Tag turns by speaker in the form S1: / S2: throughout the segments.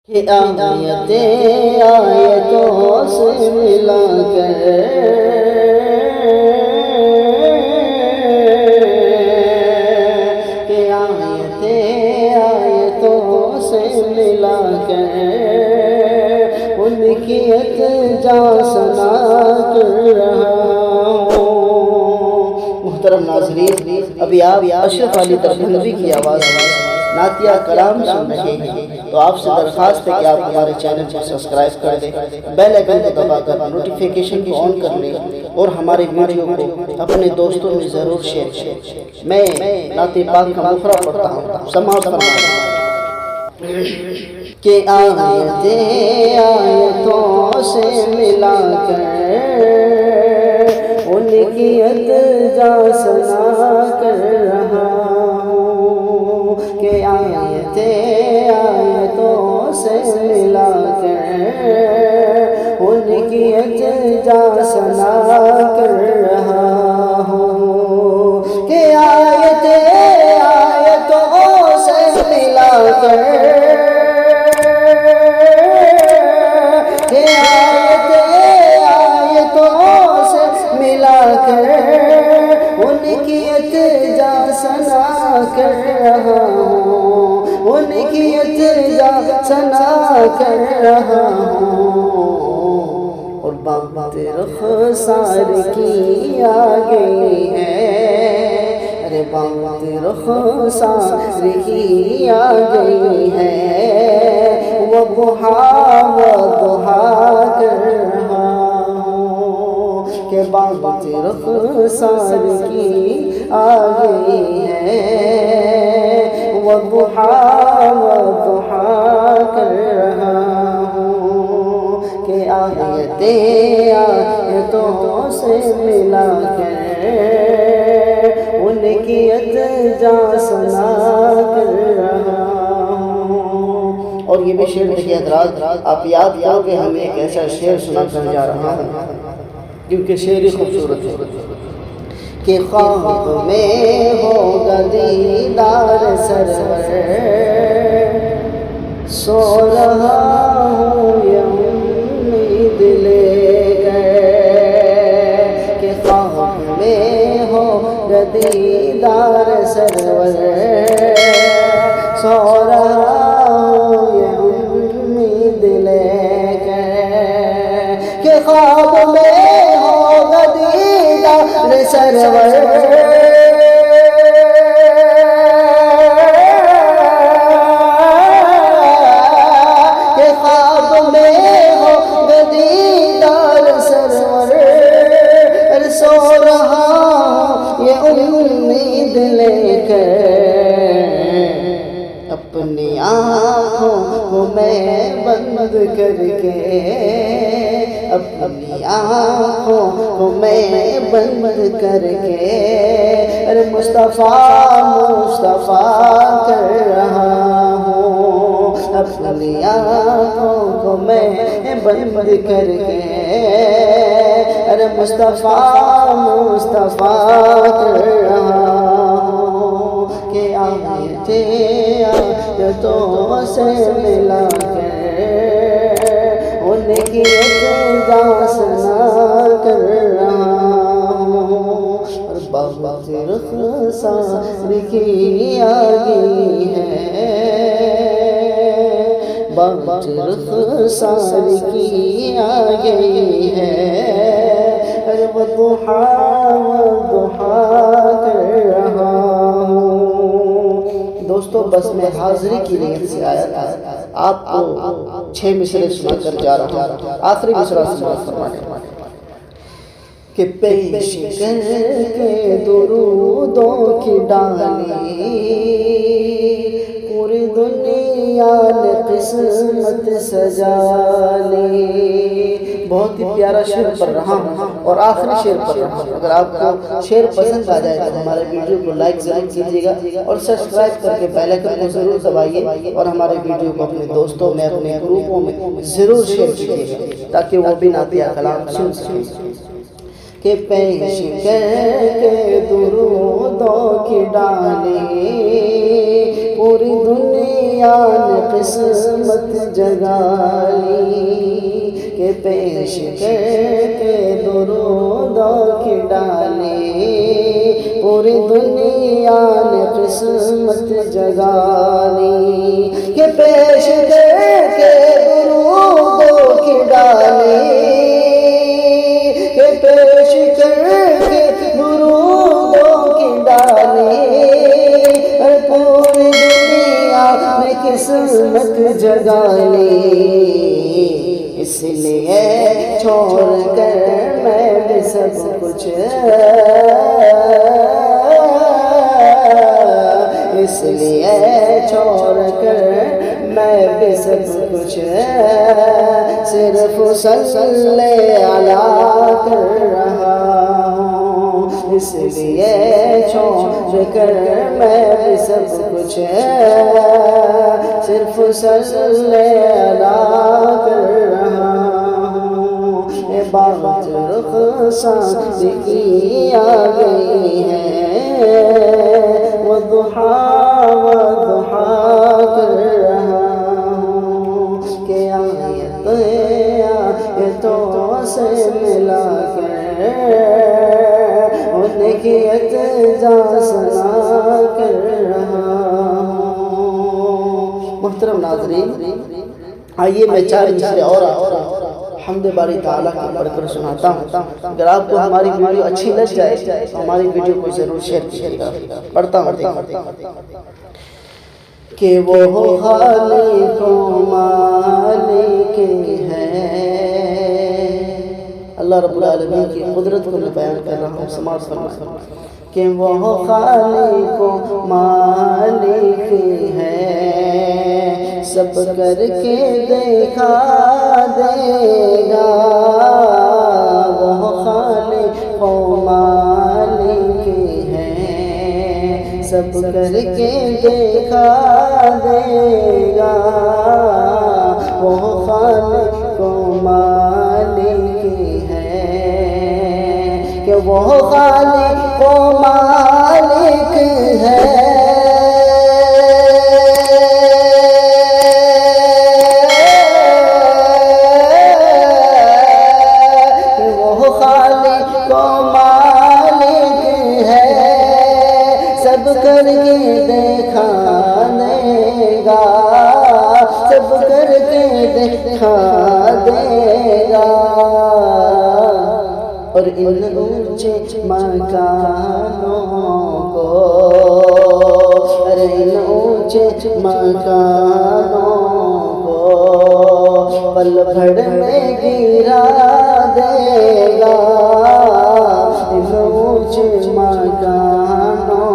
S1: کہ آیتیں آیتوں سے ملا کر کہ آیتیں آیتوں سے ملا کر ان کی ارتجا سنا کر رہا ہوں۔ محترم ناظرین، ابھی آپ اشرف علی دربھنوی کی آواز نعتیہ کلام سن رہے ہیں، تو آپ سے درخواست ہے کہ آپ ہمارے چینل کو سبسکرائب کر دیں، بیل آئیکن کو دبا کر نوٹیفیکیشن کو آن کر لیں اور ہمارے ویڈیو کو اپنے دوستوں میں ضرور شیئر کریں۔ میں نعت پاک کا مفرع پڑھتا ہوں، سماعت فرمائیں۔ کہ آیتیں آیتوں سے ملا کر ان کی ارتجا سنا کر رہا ہوں، کہ آیتیں آیتوں سے ملا کر ان کی ارتجا سنا کر رہا ہوں، کہ آیتیں آیتوں سے ملا کر ان کی ارتجا سنا کر رہا ہوں، ان کی ارتجا سنا کر رہا ہوں، اور بات رخسار کی آ گئی ہے، ارے بات رخسار کی آ گئی ہے، وہ ضحیٰ کر رہا کہ بات رخسار کی آ گئی ہے، وضحیٰ کر رہا ہوں، کہ آیتیں آیتوں سے ملا کر ان کی ارتجا سنا کر رہا ہوں۔ اور یہ بھی شعر دیکھیے حضرات، آپ یاد کرو کہ ہم ایک ایسا شعر سنا کر جا رہا ہوں کیونکہ شعر خوبصورت ہے کہ خواب میں ہوگا دیدار سرور، سو رہا ہوں یہ امید لے گئے، کہ خواب میں ہوگا دیدار سرور، سو رہا ہوں یہ امید لے گئے، کہ خواب میں سرور، کہ خواب میں ہو دیدار سرور، سو رہا ہوں یہ امید لے کر، اپنی آنکھوں کو میں بند کر کے، اپنی آنکھوں کو میں بند کر کے، ارے مصطفیٰ کر رہا ہوں، اپنی آنکھوں کو میں بند کر کے، ارے مصطفیٰ کر رہا ہوں، کہ آیتیں آیتوں سے ملا کر ان کی ارتجا سنا کر رہا ہوں، اور بات رخسار کی آ گئی ہے، بات رخسار کی آ گئی ہے، اور وضحیٰ کر رہا ہوں۔ دوستو بس میں حاضری کی نیت سے آیا تھا، آپ کو 6 مصرے سنا کر جا رہا ہوں، آخری مصرع سماعت فرمائیں۔ کہ پیش کر کے درودوں کی ڈالی، پوری دنیا نے قسمت سجا لی۔ بہت ہی پیارا شعر پڑھ رہا ہوں اور آخری شعر پڑھ رہا ہوں۔ اگر آپ کو شعر پسند آ جائے تو ہمارے ویڈیو کو لائک ضرور کیجیے گا اور سبسکرائب کر کے بیل آئیکن کو ضرور دبائیے، اور ہمارے ویڈیو کو اپنے دوستوں میں، اپنے گروپوں میں ضرور شیئر کیجیے گا تاکہ وہ بھی نعتیہ کلام سن سکیں۔ کہ پیش کر کے درودوں کی ڈالی پوری دنیا نے قسمت جگالی کہ پیش کر کے درودوں کی ڈالی پوری دنیا نے قسمت جگالی کہ پیش کر کے درودوں کی ڈالی کہ پیش کر کے درودوں کی ڈالی پوری دنیا میں قسمت جگالی اس لیے چھوڑ کر میں بھی سب کچھ اس لیے چھوڑ کر میں بھی سب کچھ صرف صلی علیہ کر رہا ہوں اس لیے چھوڑ کر میں بھی سب کچھ صرف صلی علیہ کر رہا ہوں عبادت رخصت کی آ گئی ہے وضحا کر رہا ہوں کہ آیتوں سے ملا کر ان کی اجزا سنا کر رہا ہوں۔ محترم ناظرین، آئیے میں چار مصرے اور حمد باری تعالیٰ کی پڑھ کر سناتا ہوں۔ اگر آپ کو ہماری ویڈیو اچھی لگ جائے تو ہماری ویڈیو کو ضرور شیئر کیجیے گا۔ پڑھتا ہوں کہ وہ خالق و مالک ہے۔ اللہ رب العالمین کی قدرت کو میں بیان کر رہا ہوں، سماعت فرمائیں کہ وہ خالق و مالک ہے، سب کر کے دکھا دے گا۔ وہ خالق و مالک ہے، سب کر کے دکھا دے گا۔ وہ خالق و مالک ہے کہ وہ خالق و مالک ہے۔ سب کر کے دکھا دے گا، سب کر کے دکھا دے گا۔ اور ان اونچے مکانوں کو، اور ان اونچے مکانوں کو پل بھر میں گرا دے گا۔ ان اونچے مکانوں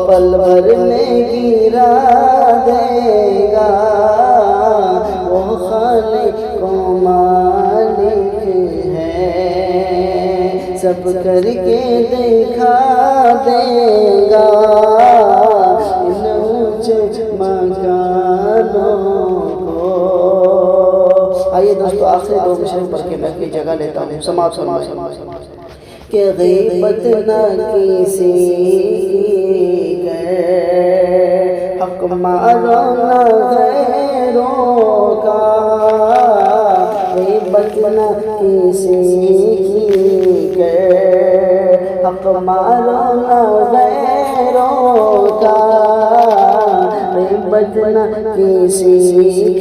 S1: پل بھر میں گرا دے گا۔ وہ خالق و مالک ہے، سب کر کے دکھا دے گا۔ ان اونچے مکانوں کو۔ آئیے دوستو آخری دو مصرے پڑھ کے میں اپنی جگہ لیتا ہوں، سماعت فرمائیں کہ غیبت نہ کسی کر، حق مارو نہ غیروں کا۔ غیبت نہ کسی کی کر، حق مارو نہ غیروں کا۔ غیبت نہ کسی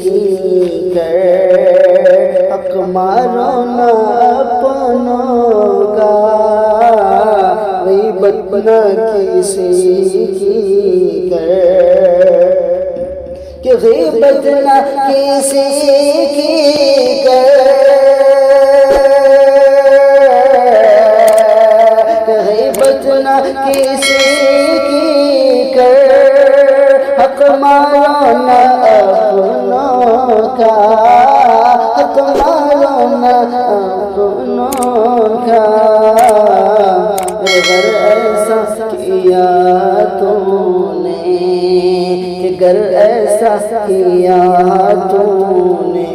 S1: کی کر، حق مارو نہ اپنوں کا۔ غیبت نہ کسی کی کر، کہ غیبت نہ کسی کی کر، کہ غیبت نہ کسی کی کر، حق مارو نہ اپنوں کا۔ حق مارو نہ اپنوں کا۔ اگر ایسا کیا تم نے، اگر ایسا کیا تم نے،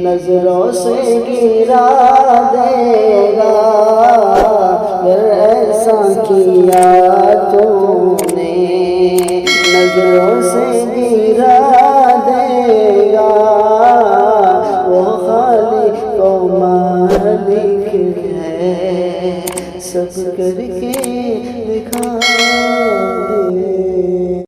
S1: نظروں سے گرا دے گا اگر ایسا کیا تو نے نظروں سے گرا دے گا وہ خالق و مالک ہے سب کر کے دکھا دے